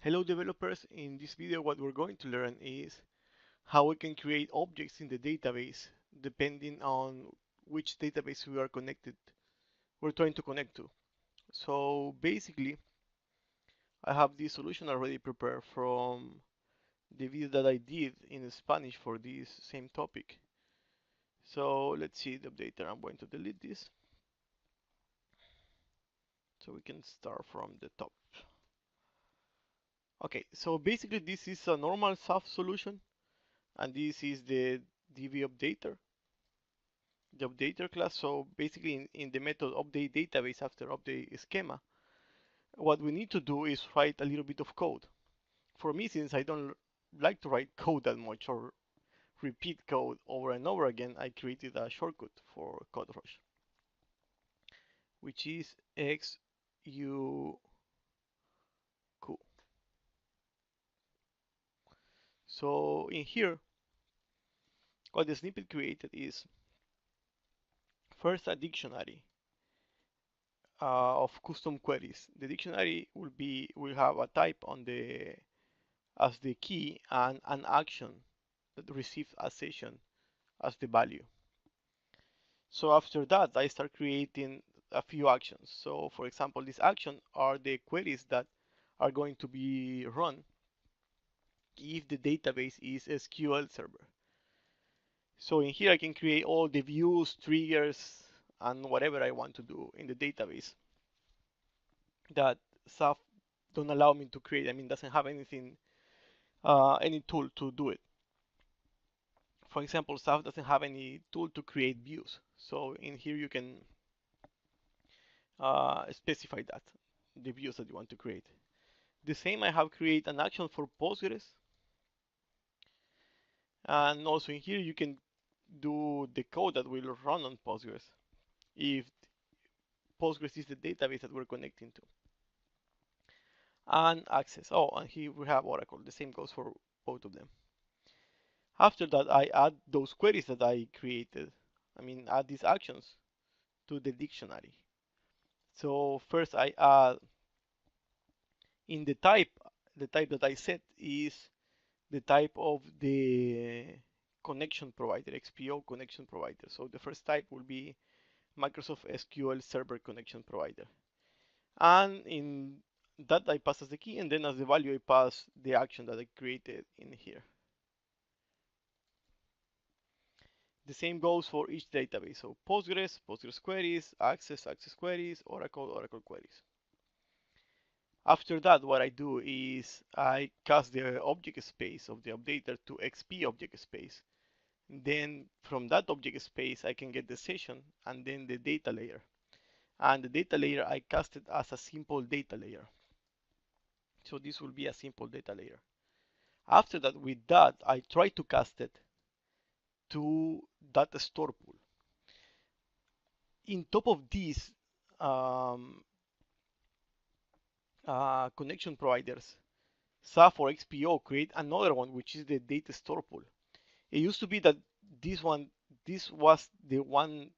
Hello developers, in this video what we're going to learn is how we can create objects in the database depending on which database we're trying to connect to. So basically I have this solution already prepared from the video that I did in Spanish for this same topic. So let's see the updater. I'm going to delete this so we can start from the top. Okay, so basically this is a normal SAF solution and this is the dbupdater. The updater class. So basically in the method update database after update schema, what we need to do is write a little bit of code. For me, since I don't like to write code that much or repeat code over and over again, I created a shortcut for CodeRush, which is XUQ. So in here, what the snippet created is first a dictionary of custom queries. The dictionary will have a type on the as the key and an action that receives a session as the value. So after that, I start creating a few actions. So for example, these actions are the queries that are going to be run if the database is SQL server. So in here, I can create all the views, triggers, and whatever I want to do in the database that SAF don't allow me to create. I mean, doesn't have anything, any tool to do it. For example, SAF doesn't have any tool to create views. So in here you can specify that, the views that you want to create. The same, I have create an action for Postgres. And also in here you can do the code that will run on Postgres if Postgres is the database that we're connecting to. And access. Oh, and here we have Oracle. The same goes for both of them. After that, I add those queries that I created. I mean, add these actions to the dictionary. So first I add in the type that I set is the type of the connection provider, XPO connection provider. So the first type will be Microsoft SQL Server Connection Provider. And in that I pass as the key, and then as the value I pass the action that I created in here. The same goes for each database. So Postgres, Postgres queries, Access, Access queries, Oracle, Oracle queries. After that, what I do is I cast the object space of the updater to XP object space. Then from that object space, I can get the session and then the data layer. And the data layer, I cast it as a simple data layer. So this will be a simple data layer. After that, with that, I try to cast it to data store pool. In top of these connection providers, SAF or XPO create another one, which is the data store pool. It used to be that this was the one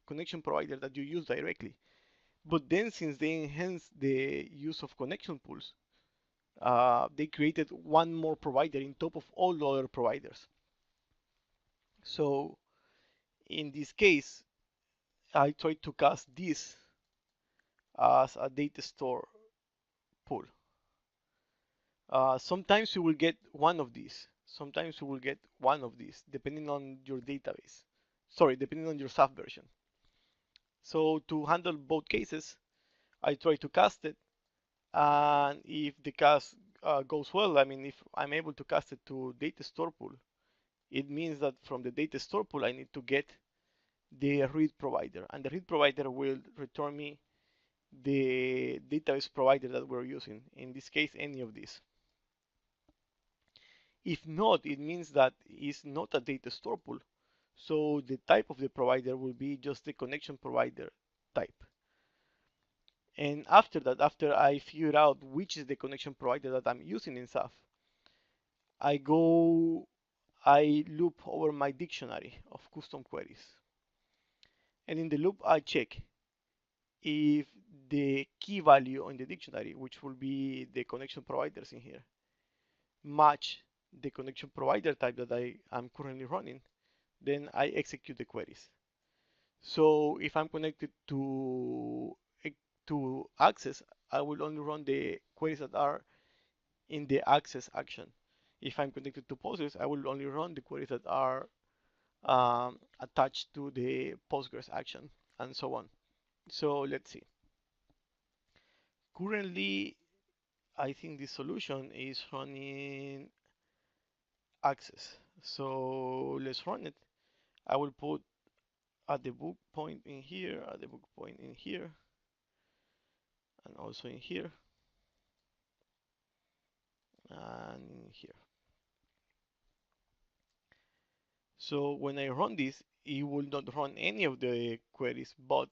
connection provider that you use directly. But then since they enhanced the use of connection pools, they created one more provider in top of all the other providers. So in this case, I try to cast this as a data store pool. Sometimes you will get one of these. Sometimes you will get one of these, depending on your database. Sorry, depending on your SAF version. So to handle both cases, I try to cast it, and if the cast goes well, I mean, if I'm able to cast it to data store pool, it means that from the data store pool, I need to get the read provider, and the read provider will return me the database provider that we're using. In this case, any of these. If not, it means that it's not a data store pool. So the type of the provider will be just the connection provider type. And after that, after I figure out which is the connection provider that I'm using in SAF, I loop over my dictionary of custom queries. And in the loop, I check if the key value in the dictionary, which will be the connection providers in here, match the connection provider type that I am currently running, then I execute the queries. So if I'm connected to access, I will only run the queries that are in the access action. If I'm connected to Postgres, I will only run the queries that are attached to the Postgres action, and so on. So let's see. Currently, I think this solution is running access. So let's run it. I will put a debug point in here, a debug point in here, and also in here, and in here. So when I run this, it will not run any of the queries but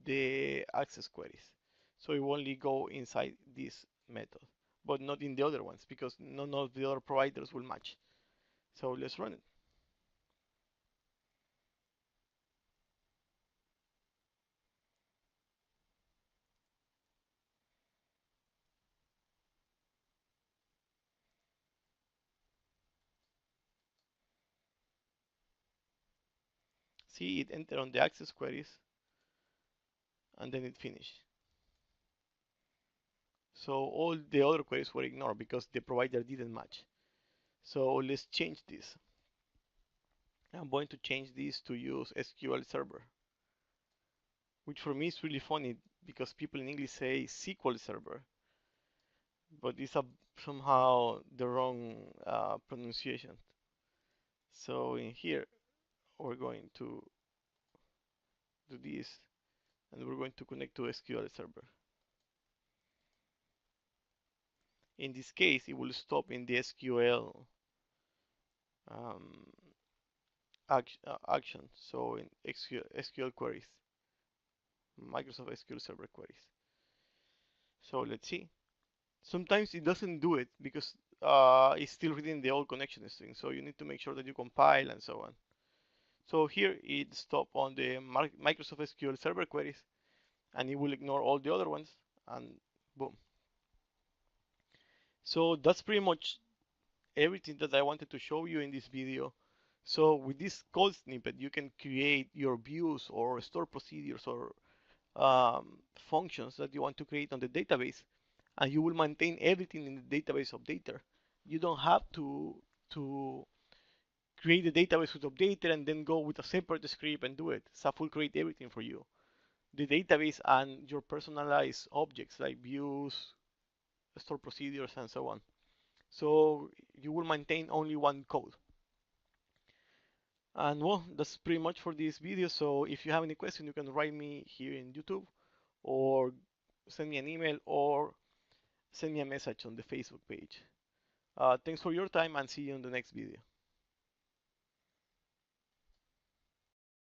the access queries. So it will only go inside this method, but not in the other ones because none of the other providers will match. So let's run it. See, it entered on the access queries and then it finished. So all the other queries were ignored because the provider didn't match. So let's change this. I'm going to change this to use SQL Server, which for me is really funny because people in English say SQL Server, but it's somehow the wrong pronunciation. So in here, we're going to do this, and we're going to connect to SQL Server. In this case, it will stop in the SQL um, action, so in SQL queries, Microsoft SQL Server queries. So let's see. Sometimes it doesn't do it because it's still reading the old connection string, so you need to make sure that you compile and so on. So here it stopped on the Microsoft SQL Server queries, and it will ignore all the other ones, and boom. So that's pretty much everything that I wanted to show you in this video. So with this code snippet, you can create your views or store procedures or functions that you want to create on the database, and you will maintain everything in the database updater. You don't have to create the database with updater and then go with a separate script and do it. SAP will create everything for you. The database and your personalized objects like views, store procedures, and so on. So you will maintain only one code. And well, that's pretty much for this video. So if you have any question, you can write me here in YouTube or send me an email or send me a message on the Facebook page. Thanks for your time and see you in the next video.